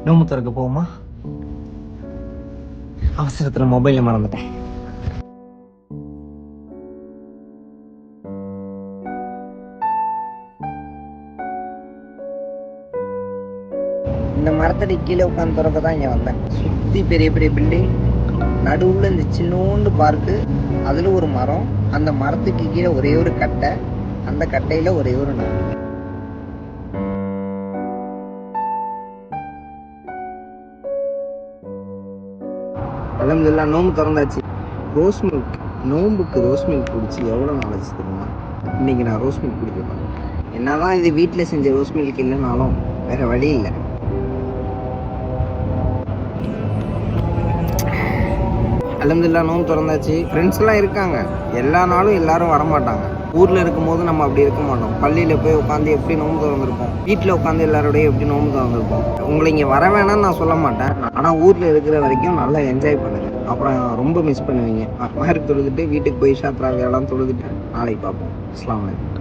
நோம்பு திறக்க போகுமா? அவசரத்துல மொபைல மறந்துட்டேன். இந்த மரத்தடி கீழே உட்காந்து திறக்க தான் இங்கே வந்தேன். சுற்றி பெரிய பெரிய பில்டிங், நடுவில் இந்த சின்னோண்டு பார்க்கு, அதில் ஒரு மரம், அந்த மரத்துக்கு கீழே ஒரே ஒரு கட்டை, அந்த கட்டையில் ஒரே ஒரு நாள். அல்ஹம்துலில்லாஹ் நோம்பு திறந்தாச்சு. ரோஸ் மில்க், நோம்புக்கு ரோஸ் மில்க் குடிச்சு எவ்வளோ நாளைச்சு தெரியுமா? இன்றைக்கி நான் ரோஸ் மில்க் குடிக்கிறேன். என்னதான் இது வீட்டில் செஞ்ச ரோஸ் மில்க் இல்லைனாலும் வேறு வழி இல்லை. அல்ஹம்துலில்லாஹ் நோம்பு திறந்தாச்சு. ஃப்ரெண்ட்ஸ்லாம் இருக்காங்க. எல்லா நாளும் எல்லாரும் வரமாட்டாங்க. ஊரில் இருக்கும்போது நம்ம அப்படி இருக்க மாட்டோம். பள்ளியில் போய் உட்காந்து எப்படி நோம்பு திறந்துருப்போம், வீட்டில் உட்காந்து எல்லாரோடையும் எப்படி நோம்பு திறந்துருப்போம். உங்களை இங்கே வர வேணாம்னு நான் சொல்ல மாட்டேன். ஆனால் ஊரில் இருக்கிற வரைக்கும் நல்லா என்ஜாய் பண்ணுங்கள். அப்புறம் ரொம்ப மிஸ் பண்ணுவீங்க. மாதிரி தொழுதுட்டு வீட்டுக்கு போய் ஷாத்ராவையெல்லாம் தொழுதுட்டு நாளைக்கு பார்ப்போம். அஸ்ஸலாமு அலைக்கும்.